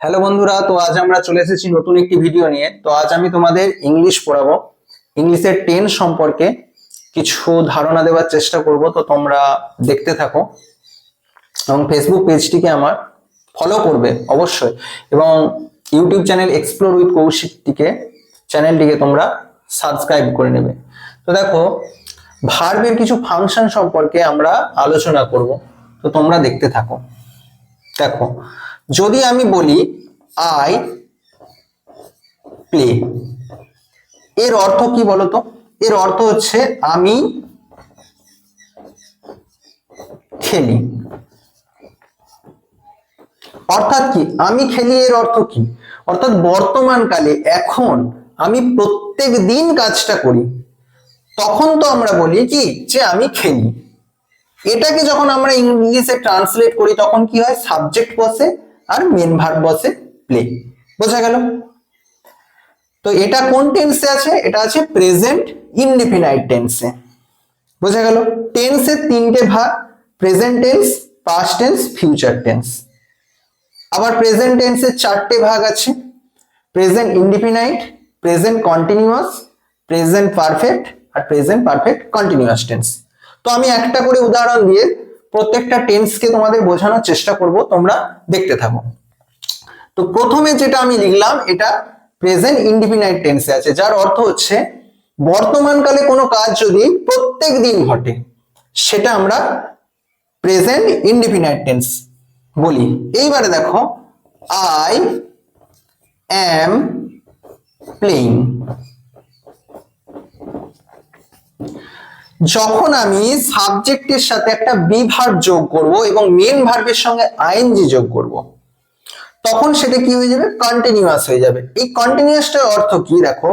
Hello বন্ধুরা, তো আজ আমরা চলে এসেছি নতুন একটি ভিডিও নিয়ে। তো আজ আমি তোমাদের ইংলিশ পড়াবো। ইংলিশের টেন্স সম্পর্কে কিছু ধারণা দেওয়ার চেষ্টা করব, তো তোমরা দেখতে থাকো এবং ফেসবুক পেজটিকে আমার ফলো করবে অবশ্যই, এবং ইউটিউব চ্যানেল এক্সপ্লোর উইথ কৌশিকটিকে চ্যানেলটিকে তোমরা সাবস্ক্রাইব করে নেবে। তো দেখো, ভার্বের কিছু ফাংশন সম্পর্কে আমরা আলোচনা করব, তো তোমরা দেখতে থাকো। দেখো, যদি আমি বলি আই প্লে, এর অর্থ কি বলতো? এর অর্থ হচ্ছে আমি খেলি। অর্থাৎ কি আমি খেলি, এর অর্থ কি? অর্থাৎ বর্তমান কালে, এখন আমি প্রত্যেক দিন কাজটা করি, তখন তো আমরা বলি কি যে আমি খেলি। এটাকে যখন আমরা ইংলিশে ট্রান্সলেট করি তখন কি হয়? সাবজেক্ট বসে আর মেন ভার্ব বসে প্লে। বোঝা গেল? তো এটা কোন টেন্সে আছে? এটা আছে প্রেজেন্ট ইনডিফিনাইট টেন্সে। বোঝা গেল? টেন্সের তিনটে ভাগ: present tense, past tense, future tense. আবার প্রেজেন্ট টেন্সের চারটে ভাগ আছে: present indefinite, present continuous, present perfect আর প্রেজেন্ট পারফেক্ট কন্টিনিউয়াস টেন্স। তো আমি একটা করে উদাহরণ দিয়ে প্রত্যেকটা টেন্সকে তোমাদের বোঝানোর চেষ্টা করব, তোমরা দেখতে থাকো। তো প্রথমে যেটা আমি লিখলাম, এটা প্রেজেন্ট ইনডিফিনাইট টেন্সে আছে, যার অর্থ হচ্ছে বর্তমানকালে কোনো কাজ যদি প্রত্যেক দিন ঘটে, সেটা আমরা প্রেজেন্ট ইনডিফিনাইট টেন্স বলি। এইবারে দেখো, আই অ্যাম প্লেইং। যখন আমি সাবজেক্টের সাথে একটা বি ভার্ব যোগ করব এবং মেন ভার্বের সঙ্গে আইএনজি যোগ করব, তখন সেটা কি হয়ে যাবে? কন্টিনিউয়াস হয়ে যাবে। এই কন্টিনিউয়াসটার অর্থ কি? দেখো,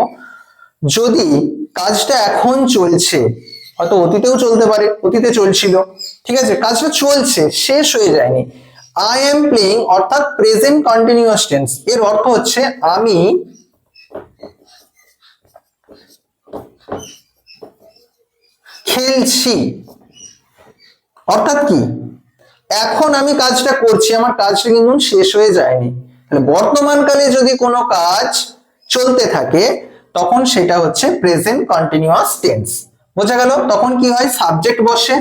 যদি কাজটা এখন চলছে, হয়তো অতীতেও চলতে পারে, অতীতে চলছিল, ঠিক আছে, কাজটা চলছে, শেষ হয়ে যায়নি। আই এম প্লেইং অর্থাৎ প্রেজেন্ট কন্টিনিউয়াস টেন্স, এর অর্থ হচ্ছে আমি খেলছি। অর্থাৎ কি, এখন আমি কাজটা করছি, আমার কাজটা কিন্তু শেষ হয়ে যায়নি। বর্তমানকালে যদি কোনো কাজ চলতে থাকে, তখন সেটা হচ্ছে প্রেজেন্ট কন্টিনিউয়াস টেন্স। বোঝা গেল? তখন কি হয়? সাবজেক্ট বসে,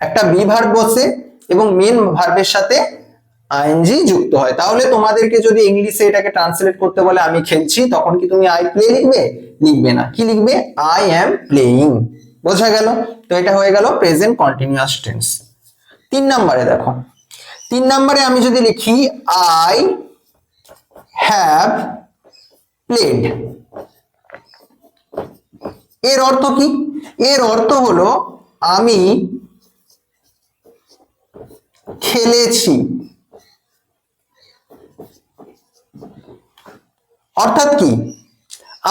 একটা বি ভার্ব বসে এবং মেন ভার্বের সাথে আইএনজি যুক্ত হয়। তাহলে তোমাদেরকে যদি ইংলিশে এটাকে ট্রান্সলেট করতে বলে আমি খেলছি, তখন কি তুমি আই প্লে লিখবে? লিখবে না। কি লিখবে? I am playing. বোঝা গেল? তো এটা হয়ে গেল প্রেজেন্ট কন্টিনিউয়াস টেন্স। 3 নম্বরে দেখো, 3 নম্বরে আমি যদি লিখি আই হ্যাভ প্লেড, এর অর্থ কি? এর অর্থ হলো আমি খেলেছি। অর্থাৎ কি,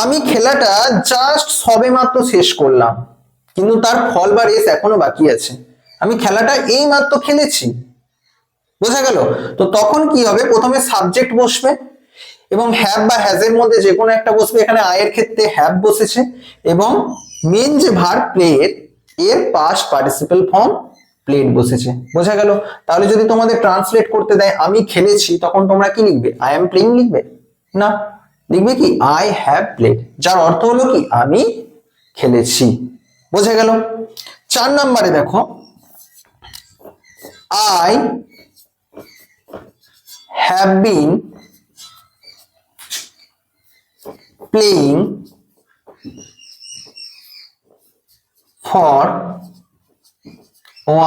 আমি খেলাটা জাস্ট সবেমাত্র শেষ করলাম, কিন্তু তার ফল বা রেস এখনো বাকি আছে। আমি খেলাটা এই মাত্র খেলেছি। বোঝা গেল? তো তখন কি হবে? প্রথমে সাবজেক্ট বসবে এবং হ্যাভ বা হ্যাজ এর মধ্যে যে কোনো একটা বসবে। এখানে আই এর ক্ষেত্রে হ্যাভ বসেছে এবং মেন যে ভার্ব প্লেড, এর পাস্ট পার্টিসিপল ফর্ম প্লেড বসেছে। বোঝা গেল? তাহলে যদি তোমাদের ট্রান্সলেট করতে দেয় আমি খেলেছি, তখন তোমরা কি লিখবে? আই এম প্লেইং লিখবে না, লিখবে কি? আই হ্যাভ প্লেড, যার অর্থ হলো কি আমি খেলেছি। বোঝা গেল? 4 নম্বরে দেখো, I have been playing for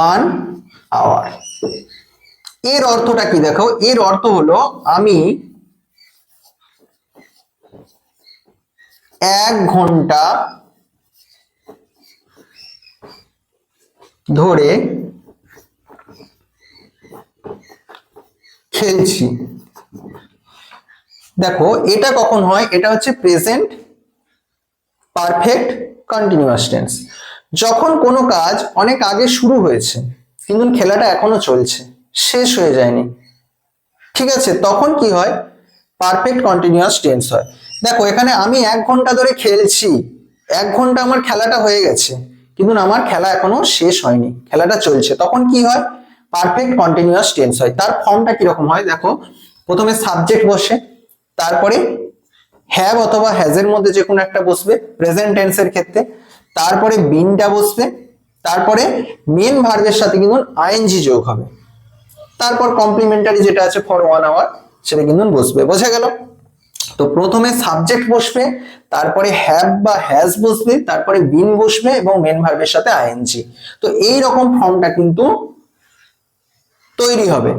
1 hour. এর অর্থটা কি? দেখো, এর অর্থ হলো আমি 1 ঘন্টা ধরে খেলছি। দেখো, এটা কখন হয়? এটা হচ্ছে প্রেজেন্ট পারফেক্ট কন্টিনিউয়াস টেন্স। যখন কোনো কাজ অনেক আগে শুরু হয়েছে কিন্তু খেলাটা এখনো চলছে, শেষ হয়ে যায়নি, ঠিক আছে, তখন কি হয়? পারফেক্ট কন্টিনিউয়াস টেন্স হয়। দেখো, এখানে আমি 1 ঘন্টা ধরে খেলছি, 1 ঘন্টা আমার খেলাটা হয়ে গেছে, কিন্তু আমার খেলা এখনো শেষ হয়নি, খেলাটা চলছে, তখন কি হয়? পারফেক্ট কন্টিনিউয়াস টেন্স হয়। তার ফর্মটা কিরকম হয়? দেখো, প্রথমে সাবজেক্ট বসে, তারপরে হ্যাভ অথবা হ্যাজের মধ্যে যে কোনো একটা বসবে প্রেজেন্ট টেন্সের ক্ষেত্রে, তারপরে বিনটা বসবে, তারপরে মেন ভার্বের সাথে কিন্তু আইএনজি যোগ হবে, তারপর কমপ্লিমেন্টারি যেটা আছে ফর 1 আওয়ার সেটা কিন্তু বসবে। বোঝা গেল? তো প্রথমে সাবজেক্ট বসবে, তারপরে হ্যাভ বা হ্যাজ বসবে, তারপরে বিন বসবে এবং মেন ভার্বের সাথে আইএনজি। তো এই রকম ফর্মটা কিন্তু তৈরি হবে।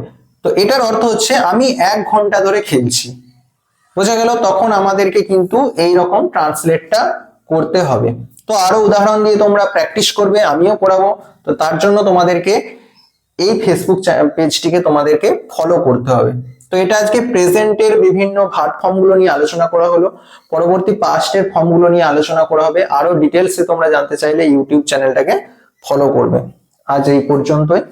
তো এটার অর্থ হচ্ছে আমি 1 ঘন্টা ধরে খেলছি। বোঝা গেল? তখন আমাদেরকে কিন্তু এই রকম ট্রান্সলেটটা করতে হবে। তো আরো উদাহরণ দিয়ে তোমরা প্র্যাকটিস করবে, আমিও করাবো। তো তার জন্য তোমাদেরকে এই ফেসবুক পেজটিকে তোমাদেরকে ফলো করতে হবে। তো এটা আজকে প্রেজেন্টের বিভিন্ন ভার্ব ফর্মগুলো নিয়ে আলোচনা করা হলো। পরবর্তী পাস্টের ফর্মগুলো নিয়ে আলোচনা করা হবে। আরো ডিটেলসে তোমরা জানতে চাইলে ইউটিউব চ্যানেলটাকে ফলো করবে। আজ এই পর্যন্তই।